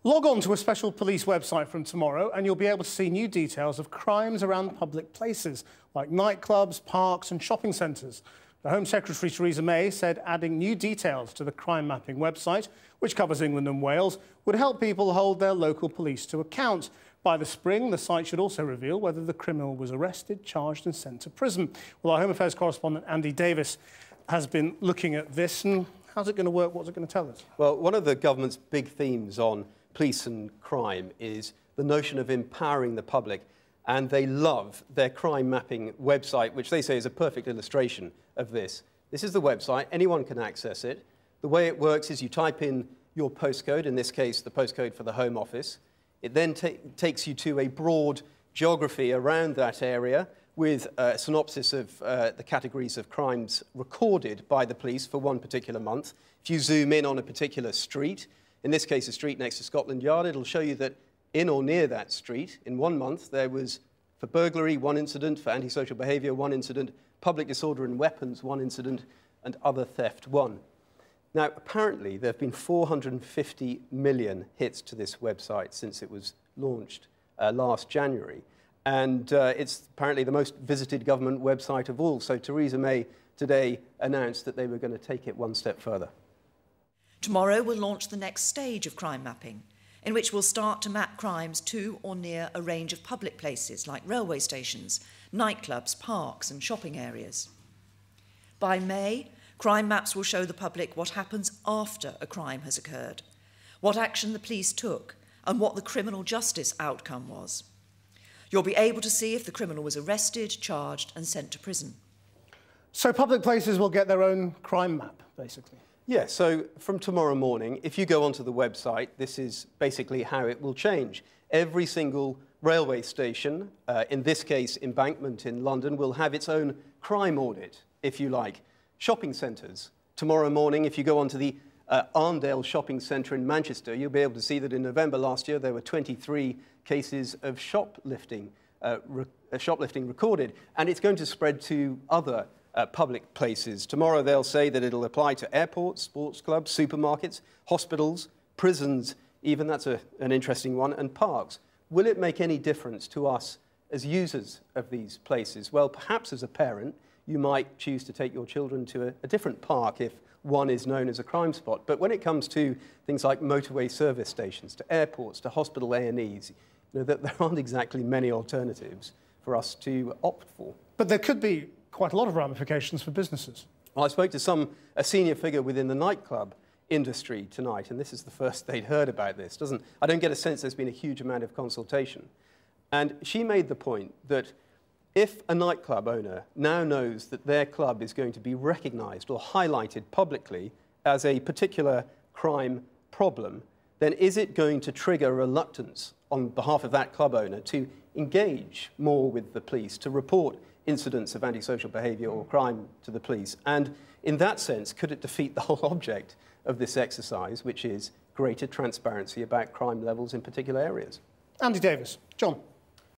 Log on to a special police website from tomorrow and you'll be able to see new details of crimes around public places like nightclubs, parks and shopping centres. The Home Secretary Theresa May said adding new details to the crime mapping website, which covers England and Wales, would help people hold their local police to account. By the spring, the site should also reveal whether the criminal was arrested, charged and sent to prison. Well, our Home Affairs correspondent Andy Davis has been looking at this. And how's it going to work? What's it going to tell us? Well, one of the government's big themes on police and crime is the notion of empowering the public, and they love their crime mapping website, which they say is a perfect illustration of this. This is the website. Anyone can access it. The way it works is you type in your postcode, in this case the postcode for the Home Office. It then takes you to a broad geography around that area with a synopsis of the categories of crimes recorded by the police for one particular month. If you zoom in on a particular street, in this case a street next to Scotland Yard, it'll show you that in or near that street, in 1 month, there was for burglary 1 incident, for antisocial behaviour 1 incident, public disorder and weapons 1 incident, and other theft 1. Now, apparently, there have been 450 million hits to this website since it was launched last January. And it's apparently the most visited government website of all. So Theresa May today announced that they were going to take it one step further. Tomorrow we'll launch the next stage of crime mapping, in which we'll start to map crimes to or near a range of public places like railway stations, nightclubs, parks and shopping areas. By May, crime maps will show the public what happens after a crime has occurred, what action the police took, and what the criminal justice outcome was. You'll be able to see if the criminal was arrested, charged and sent to prison. So public places will get their own crime map, basically? Yeah, so from tomorrow morning, if you go onto the website, this is basically how it will change. Every single railway station, in this case Embankment in London, will have its own crime audit, if you like. Shopping centres. Tomorrow morning, if you go onto the Arndale Shopping Centre in Manchester, you'll be able to see that in November last year there were 23 cases of shoplifting recorded, and it's going to spread to other public places. Tomorrow they'll say that it'll apply to airports, sports clubs, supermarkets, hospitals, prisons, even that's an interesting one, and parks. Will it make any difference to us as users of these places? Well, perhaps as a parent, you might choose to take your children to a different park if one is known as a crime spot. But when it comes to things like motorway service stations, to airports, to hospital A&Es, there aren't exactly many alternatives for us to opt for. But there could be quite a lot of ramifications for businesses. Well, I spoke to a senior figure within the nightclub industry tonight, and this is the first they'd heard about this. I don't get a sense there's been a huge amount of consultation. And she made the point that if a nightclub owner now knows that their club is going to be recognised or highlighted publicly as a particular crime problem, then is it going to trigger reluctance on behalf of that club owner to engage more with the police, to report incidents of antisocial behaviour or crime to the police? And in that sense, could it defeat the whole object of this exercise, which is greater transparency about crime levels in particular areas? Andy Davis. John.